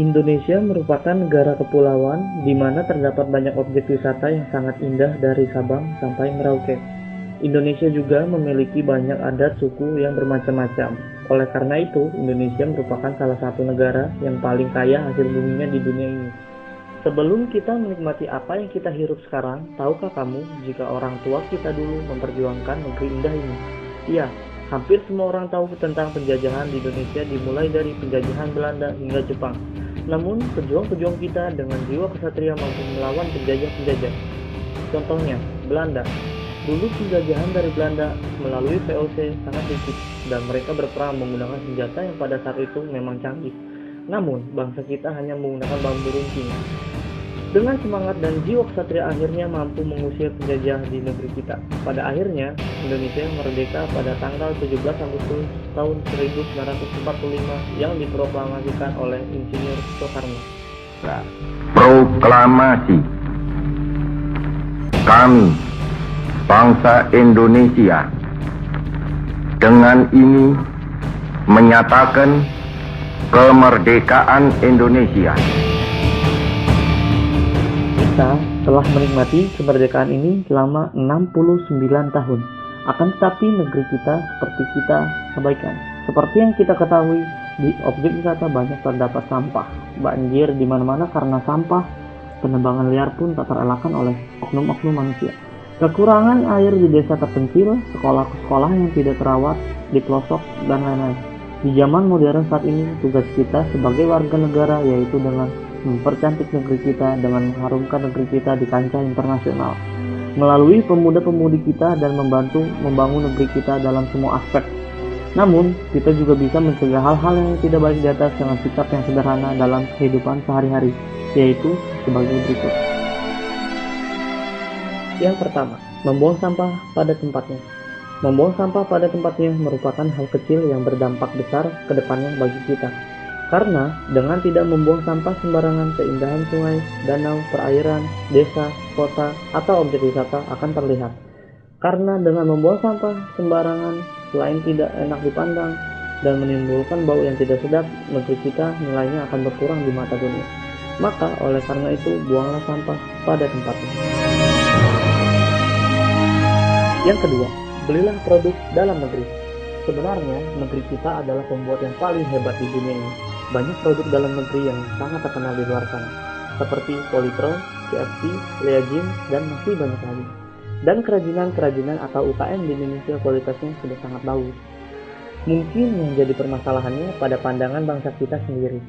Indonesia merupakan negara kepulauan di mana terdapat banyak objek wisata yang sangat indah dari Sabang sampai Merauke. Indonesia juga memiliki banyak adat suku yang bermacam-macam. Oleh karena itu, Indonesia merupakan salah satu negara yang paling kaya hasil buminya di dunia ini. Sebelum kita menikmati apa yang kita hirup sekarang, tahukah kamu jika orang tua kita dulu memperjuangkan negeri indah ini? Iya, hampir semua orang tahu tentang penjajahan di Indonesia dimulai dari penjajahan Belanda hingga Jepang. Namun, pejuang-pejuang kita dengan jiwa kesatria mampu melawan penjajah-penjajah. Contohnya, Belanda. Dulu penjajahan dari Belanda melalui VOC sangat sedikit dan mereka berperang menggunakan senjata yang pada saat itu memang canggih. Namun, bangsa kita hanya menggunakan bambu runcing. Dengan semangat dan jiwa kesatria akhirnya mampu mengusir penjajah di negeri kita. Pada akhirnya, Indonesia merdeka pada tanggal 17 Agustus tahun 1945 yang diproklamasikan oleh Insinyur Soekarno. Proklamasi. Kami, bangsa Indonesia, dengan ini menyatakan kemerdekaan Indonesia. Kita telah menikmati kemerdekaan ini selama 69 tahun. Akan tetapi negeri kita seperti kita abaikan. Seperti yang kita ketahui, di objek wisata banyak terdapat sampah. Banjir di mana-mana karena sampah. Penebangan liar pun tak terelakkan oleh oknum-oknum manusia. Kekurangan air di desa terpencil, sekolah-sekolah yang tidak terawat di pelosok, dan lain-lain. Di zaman modern saat ini, tugas kita sebagai warga negara yaitu dengan mempercantik negeri kita dengan mengharumkan negeri kita di kancah internasional melalui pemuda-pemudi kita dan membantu membangun negeri kita dalam semua aspek. Namun, kita juga bisa mencegah hal-hal yang tidak baik di atas dengan sikap yang sederhana dalam kehidupan sehari-hari, yaitu sebagai berikut. Yang pertama, membuang sampah pada tempatnya. Membuang sampah pada tempatnya merupakan hal kecil yang berdampak besar ke depannya bagi kita. Karena dengan tidak membuang sampah sembarangan, keindahan sungai, danau, perairan, desa, kota, atau objek wisata akan terlihat. Karena dengan membuang sampah sembarangan, selain tidak enak dipandang dan menimbulkan bau yang tidak sedap, negeri kita nilainya akan berkurang di mata dunia. Maka oleh karena itu, buanglah sampah pada tempatnya. Yang kedua, belilah produk dalam negeri. Sebenarnya, negeri kita adalah pembuat yang paling hebat di dunia ini. Banyak produk dalam negeri yang sangat terkenal di luar sana, seperti Polytron, CFC, Leagin, dan masih banyak lagi. Dan kerajinan-kerajinan atau UKM di Indonesia kualitasnya sudah sangat bagus. Mungkin yang jadi permasalahannya pada pandangan bangsa kita sendiri.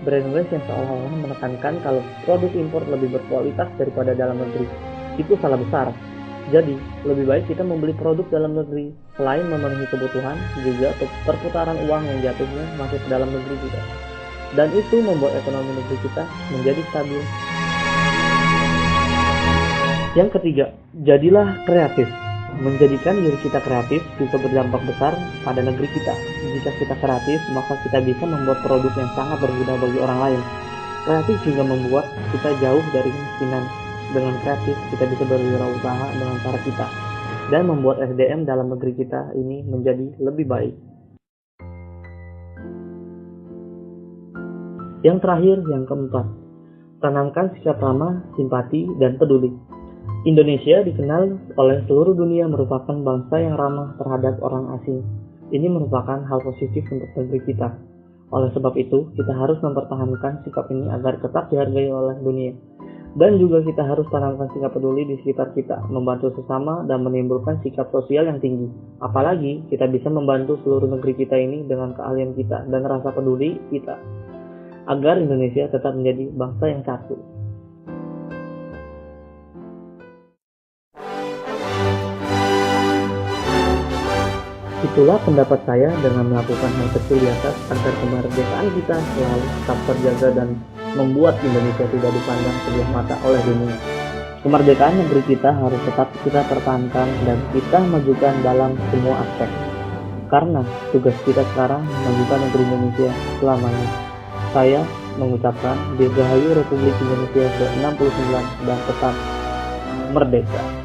Brainwash yang seolah-olah menekankan kalau produk impor lebih berkualitas daripada dalam negeri. Itu salah besar. Jadi, lebih baik kita membeli produk dalam negeri. Selain memenuhi kebutuhan, juga perputaran uang yang jatuhnya masuk ke dalam negeri juga. Dan itu membuat ekonomi negeri kita menjadi stabil. Yang ketiga, jadilah kreatif. Menjadikan diri kita kreatif juga berdampak besar pada negeri kita. Jika kita kreatif, maka kita bisa membuat produk yang sangat berguna bagi orang lain. Kreatif juga membuat kita jauh dari kemiskinan. Dengan kreatif, kita bisa berwirausaha dengan cara kita dan membuat SDM dalam negeri kita ini menjadi lebih baik. Yang terakhir, yang keempat, tanamkan sikap ramah, simpati, dan peduli. Indonesia dikenal oleh seluruh dunia merupakan bangsa yang ramah terhadap orang asing. Ini merupakan hal positif untuk negeri kita. Oleh sebab itu, kita harus mempertahankan sikap ini agar tetap dihargai oleh dunia. Dan juga kita harus tanamkan sikap peduli di sekitar kita, membantu sesama dan menimbulkan sikap sosial yang tinggi. Apalagi kita bisa membantu seluruh negeri kita ini dengan keahlian kita dan rasa peduli kita, agar Indonesia tetap menjadi bangsa yang satu. Itulah pendapat saya dengan melakukan hal kecil di atas agar kemerdekaan kita selalu tetap terjaga dan membuat Indonesia tidak dipandang sebelah mata oleh dunia. Kemerdekaan negeri kita harus tetap kita pertahankan dan kita majukan dalam semua aspek. Karena tugas kita sekarang memajukan negeri Indonesia selamanya. Saya mengucapkan Dirgahayu Republik Indonesia ke-69 dan tetap merdeka.